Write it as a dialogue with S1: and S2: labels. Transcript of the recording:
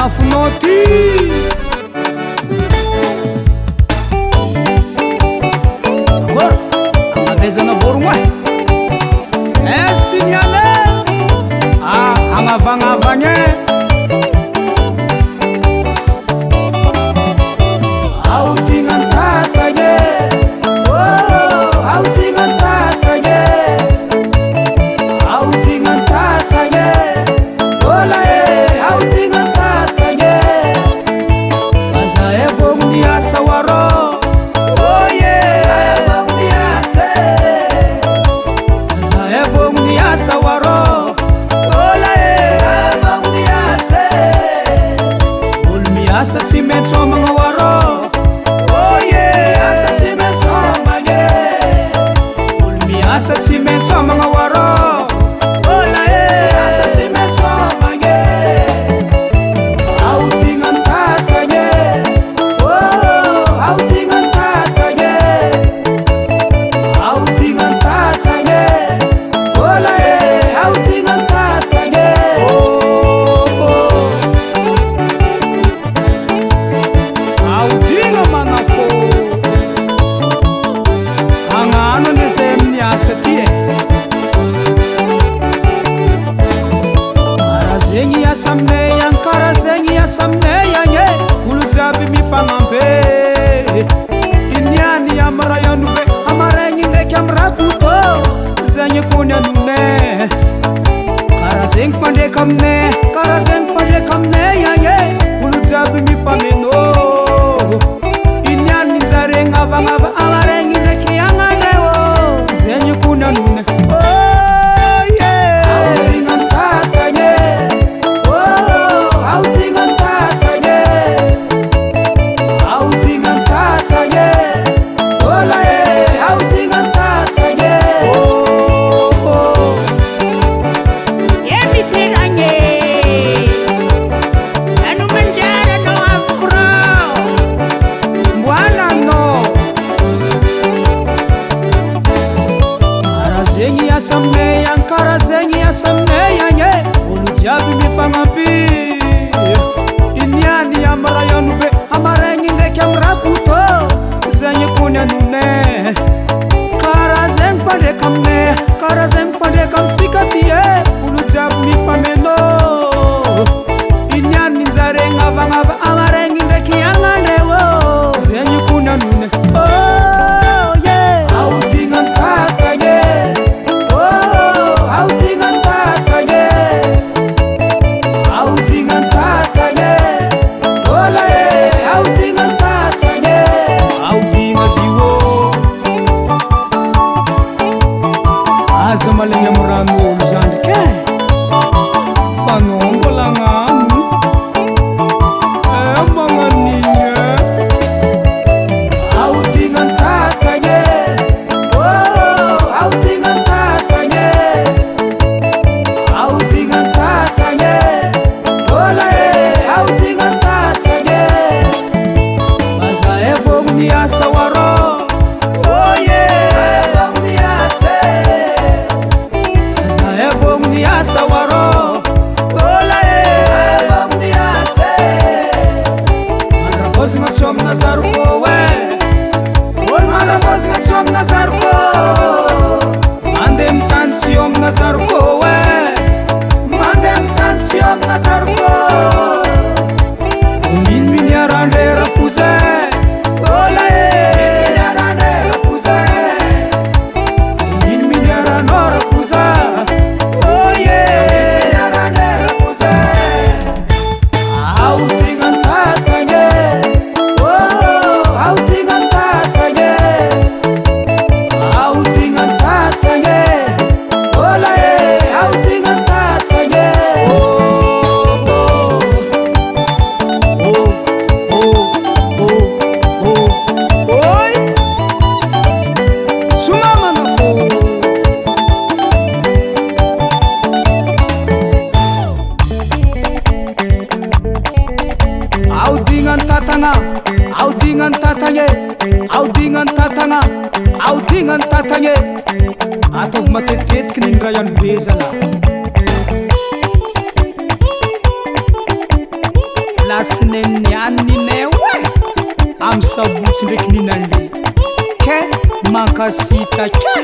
S1: manafinao ty akôra agnavezana borogno estiniane agnavagnavagne aotignan-tatagny aotignan-tatagny aotignan-tatagny ola aotignan-tatagny aza vogno niasa oarô oye vogno niasa aza vogno niasa oarô ola vogno niasa olo miasa tsy maintsy homagna oarô oye miasa tsy maintsy homagny olo miasa tsy maintsy homagna oarô ola miasa tsy maintsy homagny aotignan-tatagny aotignan-tatagny aotignan-tatagny ola aotignan-tatagny aotigna manafô agnano ane zay amin'ny asa ty kara zegny asa aminay agny kara zegny asa aminay agny olo jiaby mifagnampy iniany amy rayonobe amaregny ndraiky amy rakotô zegny kony anonay kara zegny fandreka aminay kara zegny fandreka aminay agny olo jiaby mifameno iniany ninjaregny avagnava amaregny ndraiky agnanay zegny kony anonay aotignan-tatagny aotignan-tatagny aotignan-tatagny ola aotignan-tatagny
S2: Emiteragny ano manjary anao avokorô
S1: mboananô kara zegny asa aminay agny kara zegny asa aminay agny olo jiaby mifagnampy iniany amy rayonobe amaregny ndraiky amy rakotô zegny kony anonay kara zegny fandreka aminay kara zegny fandreka amitsika ty olo jiaby mifameno iniany ninjaregny avagnava amaregny ndraiky agnanay zegny kony anonay aotignan-tatagny aotignan-tatagny aotignan-tatagny ola aotignan-tatagny aotigna zio aza malegny amy ran'olo zany ndraiky fanao mbola agnano magnanigny aotignan-tatagny aotignan-tatagny aotignan-tatagny ola aotignan-tatagny aza vogno niasa oarô oye vogno niasa aza vogno niasa oarô ola vogno niasa mandrafôzagna tsy amina zarikô olo mandrafôzagna tsy amina zarikô mandeha mitany tsy amina zarikô mandeha mitany tsy amina zarikô miniminy arandray rafoza ola arandray rafoza miniminy aranao rafoza oye arandray rafoza aotignan-tatagny aotignan-tatagny aotignan-tatagny ola aotignan-tatagny oi somamana fô aotignan-tatagna aotignan-tatagny aotignan-tatagna aotignan-tatagny ataovy matetitetiky niny raha ihany be zala sabotsy ndraiky ninanle ke mankasita ke